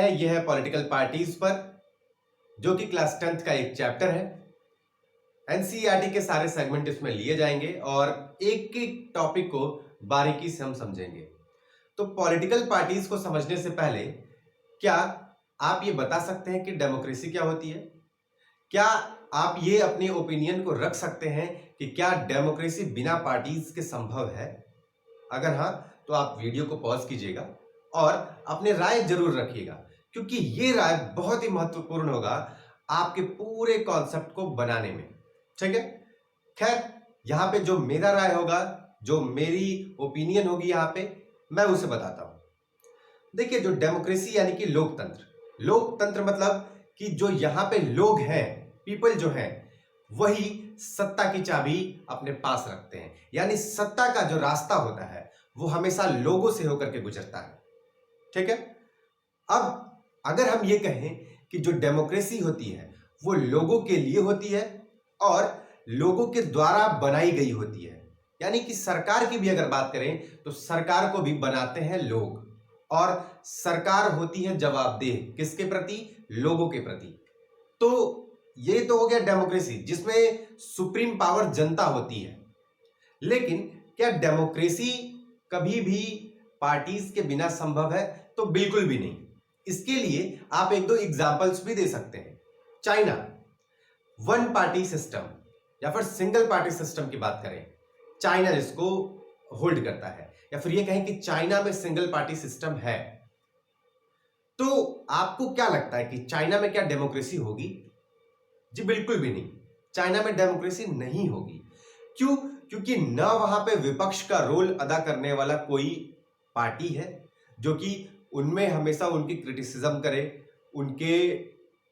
यह है political parties पर, जो कि क्लास 10th का एक चैप्टर है। एनसीईआरटी के सारे सेगमेंट इसमें लिए जाएंगे और एक एक टॉपिक को बारीकी से हम समझेंगे। तो पॉलिटिकल पार्टीज को समझने से पहले क्या आप ये बता सकते हैं कि डेमोक्रेसी क्या होती है? क्या आप ये अपने ओपिनियन को रख सकते हैं कि क्या डेमोक्रेसी बिना पार्टीज के संभव है? अगर हाँ, तो आप वीडियो को पॉज कीजिएगा और अपने राय जरूर रखिएगा, क्योंकि ये राय बहुत ही महत्वपूर्ण होगा आपके पूरे कॉन्सेप्ट को बनाने में। ठीक है? खैर, यहां पे जो मेरा राय होगा, जो मेरी ओपिनियन होगी, यहां पे मैं उसे बताता हूं। देखिए, जो डेमोक्रेसी यानी कि लोकतंत्र, लोकतंत्र मतलब कि जो यहां पे लोग हैं, पीपल जो हैं, वही सत्ता की चाबी अपने पास रखते हैं। यानी सत्ता का जो रास्ता होता है वो हमेशा लोगों से होकर के गुजरता है। ठीक है? अब अगर हम ये कहें कि जो डेमोक्रेसी होती है वो लोगों के लिए होती है और लोगों के द्वारा बनाई गई होती है, यानी कि सरकार की भी अगर बात करें तो सरकार को भी बनाते हैं लोग, और सरकार होती है जवाबदेह किसके प्रति? लोगों के प्रति। तो ये तो हो गया डेमोक्रेसी, जिसमें सुप्रीम पावर जनता होती है। लेकिन क्या डेमोक्रेसी कभी भी पार्टीज के बिना संभव है? तो बिल्कुल भी नहीं। इसके लिए आप एक दो एग्जांपल्स भी दे सकते हैं। चाइना, वन पार्टी सिस्टम या फिर सिंगल पार्टी सिस्टम की बात करें, चाइना जिसको होल्ड करता है, या फिर ये कहें कि चाइना में सिंगल पार्टी सिस्टम है। तो आपको क्या लगता है कि चाइना में क्या डेमोक्रेसी होगी? जी बिल्कुल भी नहीं, चाइना में डेमोक्रेसी नहीं होगी। क्यों? क्योंकि न वहां पे विपक्ष का रोल अदा करने वाला कोई पार्टी है जो कि उनमें हमेशा उनकी क्रिटिसिज्म करे, उनके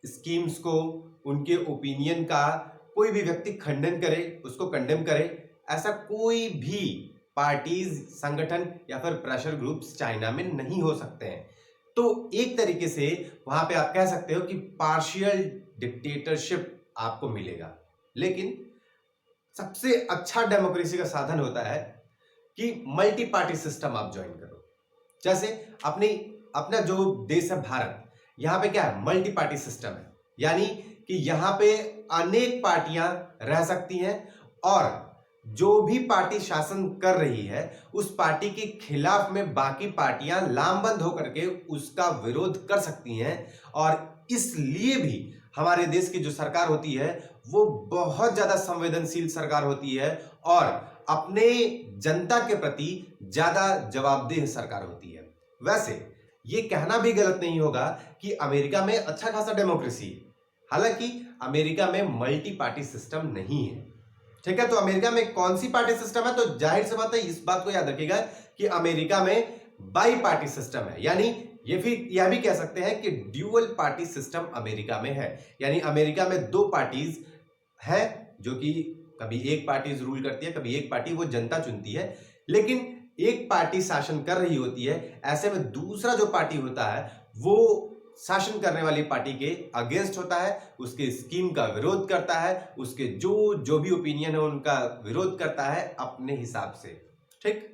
स्कीम्स को, उनके ओपिनियन का कोई भी व्यक्ति खंडन करे, उसको कंडेम करे। ऐसा कोई भी पार्टीज, संगठन या फिर प्रेशर ग्रुप्स चाइना में नहीं हो सकते हैं। तो एक तरीके से वहां पे आप कह सकते हो कि पार्शियल डिक्टेटरशिप आपको मिलेगा। लेकिन सबसे अच्छा डेमोक्रेसी का साधन होता है कि मल्टी पार्टी सिस्टम आप ज्वाइन करो। जैसे अपना जो देश है भारत, यहां पे क्या है? मल्टी पार्टी सिस्टम है, यानी कि यहां पे अनेक पार्टियां रह सकती हैं और जो भी पार्टी शासन कर रही है उस पार्टी के खिलाफ में बाकी पार्टियां लामबंद होकर के उसका विरोध कर सकती हैं। और इसलिए भी हमारे देश की जो सरकार होती है वो बहुत ज्यादा संवेदनशील सरकार होती है और अपने जनता के प्रति ज्यादा जवाबदेह सरकार होती है। वैसे ये कहना भी गलत नहीं होगा कि अमेरिका में अच्छा खासा डेमोक्रेसी है, हालांकि अमेरिका में मल्टी पार्टी सिस्टम नहीं है। ठीक है? तो अमेरिका में कौन सी पार्टी सिस्टम है? तो जाहिर सी बात है, इस बात को याद रखिएगा कि अमेरिका में बाई पार्टी सिस्टम है, यानी यह भी कह सकते हैं कि ड्यूअल पार्टी सिस्टम अमेरिका में है। यानी अमेरिका में दो पार्टीज है, जो कि कभी एक पार्टी रूल करती है, कभी एक पार्टी, वो जनता चुनती है, लेकिन एक पार्टी शासन कर रही होती है। ऐसे में दूसरा जो पार्टी होता है वो शासन करने वाली पार्टी के अगेंस्ट होता है, उसके स्कीम का विरोध करता है, उसके जो भी ओपिनियन है उनका विरोध करता है अपने हिसाब से। ठीक?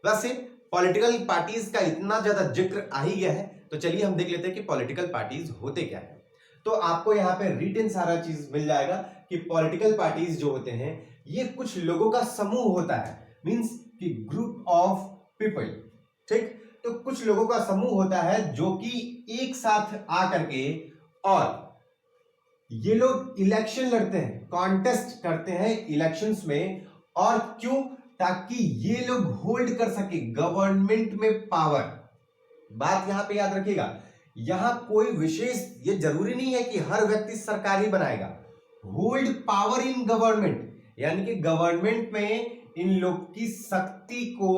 वैसे पॉलिटिकल पार्टीज का इतना ज्यादा जिक्र आ ही गया है, तो चलिए हम देख लेते हैं कि पॉलिटिकल पार्टीज होते क्या है। तो आपको यहाँ पे रिटन सारा चीज मिल जाएगा कि पॉलिटिकल पार्टीज जो होते हैं ये कुछ लोगों का समूह होता है, मींस कि ग्रुप ऑफ पीपल। ठीक? तो कुछ लोगों का समूह होता है जो कि एक साथ आकर के, और ये लोग इलेक्शन लड़ते हैं, कॉन्टेस्ट करते हैं इलेक्शंस में। और क्यों? ताकि ये लोग होल्ड कर सके गवर्नमेंट में पावर। बात यहां पे याद रखिएगा, यहां कोई विशेष, ये जरूरी नहीं है कि हर व्यक्ति सरकार ही बनाएगा। होल्ड पावर इन गवर्नमेंट, यानी कि गवर्नमेंट में इन लोग की शक्ति को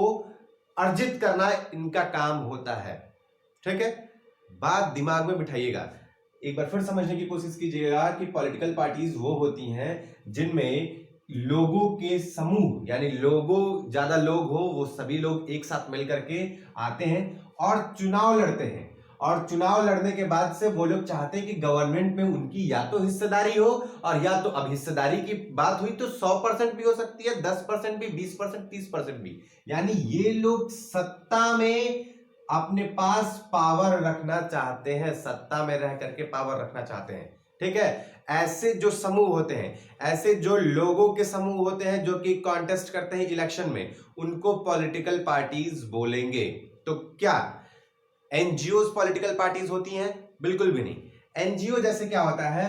अर्जित करना इनका काम होता है। ठीक है? बात दिमाग में बिठाइएगा, एक बार फिर समझने की कोशिश कीजिएगा कि पॉलिटिकल पार्टीज वो होती हैं जिनमें लोगों के समूह, यानी लोगों, ज्यादा लोग हो, वो सभी लोग एक साथ मिलकर के आते हैं और चुनाव लड़ते हैं। और चुनाव लड़ने के बाद से वो लोग चाहते हैं कि गवर्नमेंट में उनकी या तो हिस्सेदारी हो, और या तो, अब हिस्सेदारी की बात हुई तो 100% भी हो सकती है, 10% भी, 20%, 30% भी। यानी ये लोग सत्ता में अपने पास पावर रखना चाहते हैं, सत्ता में रह करके पावर रखना चाहते हैं, ठीक है। ऐसे जो समूह होते हैं, ऐसे जो लोगों के समूह होते हैं जो कि कॉन्टेस्ट करते हैं इलेक्शन में, उनको पॉलिटिकल पार्टीज बोलेंगे। तो क्या एनजीओ पॉलिटिकल पार्टीज होती हैं? बिल्कुल भी नहीं। एनजीओ जैसे क्या होता है,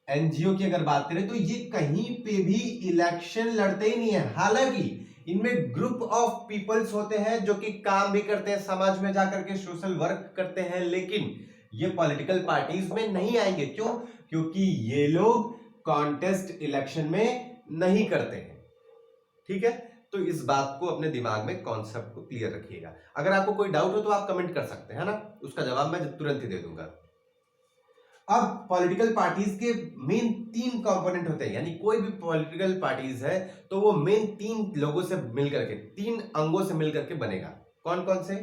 एनजीओ की अगर बात करें तो ये कहीं पे भी इलेक्शन लड़ते ही नहीं है। हालांकि इनमें ग्रुप ऑफ पीपल्स होते हैं जो कि काम भी करते हैं, समाज में जाकर के सोशल वर्क करते हैं, लेकिन ये पॉलिटिकल पार्टीज में नहीं आएंगे। क्यों? क्योंकि ये लोग कॉन्टेस्ट इलेक्शन में नहीं करते हैं, ठीक है। तो इस बात को अपने दिमाग में, कॉन्सेप्ट को क्लियर रखिएगा। अगर आपको कोई डाउट हो तो आप कमेंट कर सकते हैं ना, उसका जवाब मैं तुरंत ही दे दूंगा। अब पॉलिटिकल पार्टीज के मेन 3 कंपोनेंट होते हैं, यानी कोई भी पॉलिटिकल पार्टीज है तो वो मेन 3 लोगों से मिलकर के, 3 अंगों से मिलकर के बनेगा। कौन कौन से?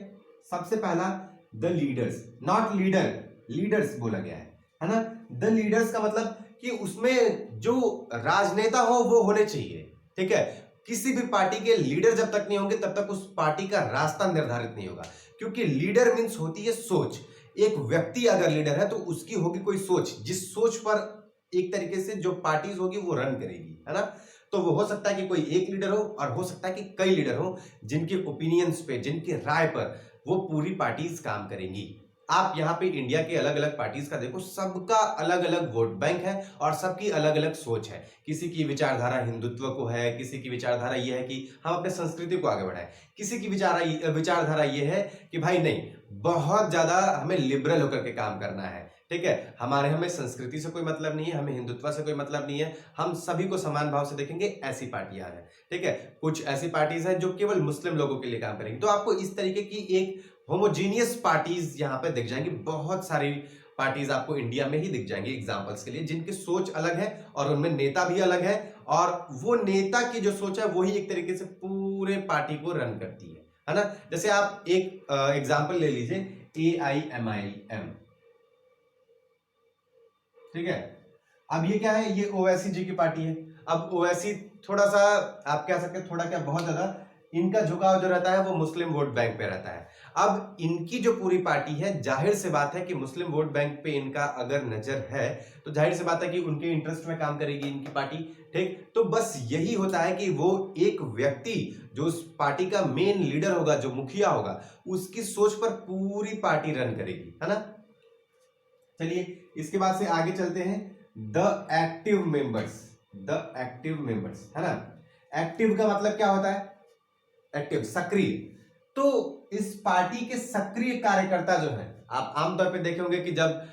सबसे पहला the leaders, not leader, leaders बोला गया है ना। द लीडर्स का मतलब कि उसमें जो राजनेता हो वो होने चाहिए, ठीक है। किसी भी पार्टी के लीडर जब तक नहीं होंगे तब तक उस पार्टी का रास्ता निर्धारित नहीं होगा, क्योंकि लीडर मीन्स होती है सोच। एक व्यक्ति अगर लीडर है तो उसकी होगी कोई सोच, जिस सोच पर एक तरीके से जो पार्टीज होगी वो रन करेगी, है ना। तो वो हो सकता है कि कोई एक लीडर हो और हो सकता है कि कई लीडर हो, जिनके ओपिनियंस पे, जिनकी राय पर वो पूरी पार्टीज काम करेंगी। आप यहाँ पे इंडिया के अलग अलग पार्टीज का देखो, सबका अलग अलग वोट बैंक है और सबकी अलग अलग सोच है। किसी की विचारधारा हिंदुत्व को है, किसी की विचारधारा ये है कि हम अपने संस्कृति को आगे बढ़ाएं, किसी की विचारधारा ये है कि भाई नहीं, बहुत ज्यादा हमें लिबरल होकर के काम करना है, ठीक है। हमें संस्कृति से कोई मतलब नहीं है, हमें हिंदुत्व से कोई मतलब नहीं है, हम सभी को समान भाव से देखेंगे, ऐसी पार्टियां हैं, ठीक है। कुछ ऐसी पार्टीज हैं जो केवल मुस्लिम लोगों के लिए काम करेंगी। तो आपको इस तरीके की एक होमोजीनियस पार्टीज यहाँ पे दिख जाएंगी। बहुत सारी पार्टीज आपको इंडिया में ही दिख जाएंगी एग्जांपल्स के लिए, जिनकी सोच अलग है और उनमें नेता भी अलग है, और वो नेता की जो सोच है वही एक तरीके से पूरे पार्टी को रन करती है ना। जैसे आप एक एग्जांपल ले लीजिए, AIMIM, ठीक है। अब ये क्या है? ये ओवैसी जी की पार्टी है। अब ओवैसी थोड़ा सा, आप कह सकते हैं थोड़ा क्या, बहुत ज्यादा इनका झुकाव जो रहता है वो मुस्लिम वोट बैंक पे रहता है। अब इनकी जो पूरी पार्टी है, जाहिर सी बात है कि मुस्लिम वोट बैंक पे इनका अगर नजर है तो जाहिर सी बात है कि उनके इंटरेस्ट में काम करेगी इनकी पार्टी, ठीक। तो बस यही होता है कि वो एक व्यक्ति जो उस पार्टी का मेन लीडर होगा, जो मुखिया होगा, उसकी सोच पर पूरी पार्टी रन करेगी, है ना। चलिए इसके बाद से आगे चलते हैं। The active members, the active members, है ना। एक्टिव का मतलब क्या होता है? एक्टिव, सक्रिय। तो इस पार्टी के सक्रिय कार्यकर्ता जो है, आप आमतौर पे देखे होंगे कि जब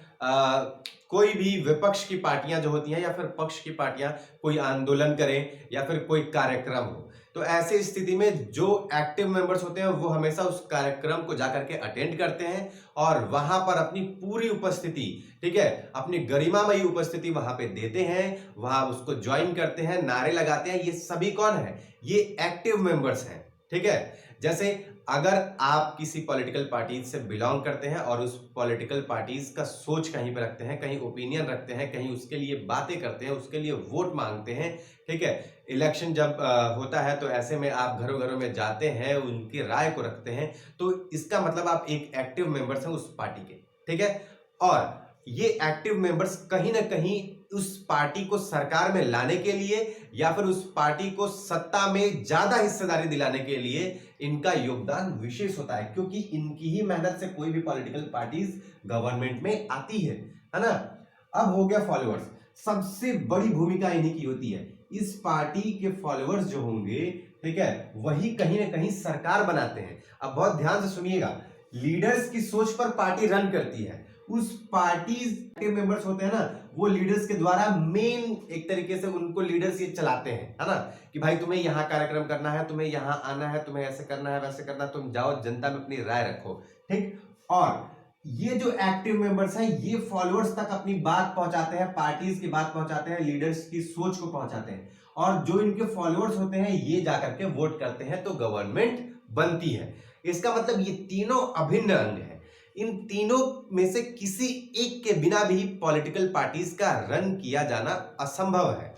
कोई भी विपक्ष की पार्टियां जो होती हैं या फिर पक्ष की पार्टियां कोई आंदोलन करें या फिर कोई कार्यक्रम हो, तो ऐसी स्थिति में जो एक्टिव मेंबर्स होते हैं वो हमेशा उस कार्यक्रम को जाकर के अटेंड करते हैं और वहां पर अपनी पूरी उपस्थिति, ठीक है, अपनी गरिमामयी उपस्थिति वहां पे देते हैं, वहां उसको ज्वाइन करते हैं, नारे लगाते हैं। ये सभी कौन है? ये एक्टिव मेंबर्स हैं, ठीक है। जैसे अगर आप किसी पॉलिटिकल पार्टी से बिलोंग करते हैं और उस पॉलिटिकल पार्टीज का सोच कहीं पे रखते हैं, कहीं ओपिनियन रखते हैं, कहीं उसके लिए बातें करते हैं, उसके लिए वोट मांगते हैं, ठीक है। इलेक्शन जब होता है तो ऐसे में आप घरों घरों में जाते हैं, उनकी राय को रखते हैं, तो इसका मतलब आप एक एक्टिव मेंबर्स हैं उस पार्टी के, ठीक है। और ये एक्टिव मेंबर्स कहीं ना कहीं उस पार्टी को सरकार में लाने के लिए या फिर उस पार्टी को सत्ता में ज्यादा हिस्सेदारी दिलाने के लिए इनका योगदान विशेष होता है, क्योंकि इनकी ही मेहनत से कोई भी पॉलिटिकल पार्टीज गवर्नमेंट में आती है ना। अब हो गया फॉलोअर्स, सबसे बड़ी भूमिका इन्हीं की होती है। इस पार्टी के फॉलोअर्स जो होंगे, ठीक है, वही कहीं ना कहीं सरकार बनाते हैं। अब बहुत ध्यान से सुनिएगा, लीडर्स की सोच पर पार्टी रन करती है, उस पार्टी के मेंबर्स होते हैं ना, वो लीडर्स के द्वारा मेन एक तरीके से उनको लीडर्स ये चलाते हैं, है ना, कि भाई तुम्हें यहाँ कार्यक्रम करना है, तुम्हें यहाँ आना है, तुम्हें ऐसे करना है, वैसे करना है, तुम जाओ जनता में अपनी राय रखो, ठीक। और ये जो एक्टिव मेंबर्स हैं ये फॉलोअर्स तक अपनी बात पहुंचाते हैं, पार्टीज की बात पहुंचाते हैं, लीडर्स की सोच को पहुंचाते हैं, और जो इनके फॉलोअर्स होते हैं ये जाकर के वोट करते हैं तो गवर्नमेंट बनती है। इसका मतलब ये तीनों अभिन्न अंग है। इन तीनों में से किसी एक के बिना भी पॉलिटिकल पार्टीज का रन किया जाना असंभव है।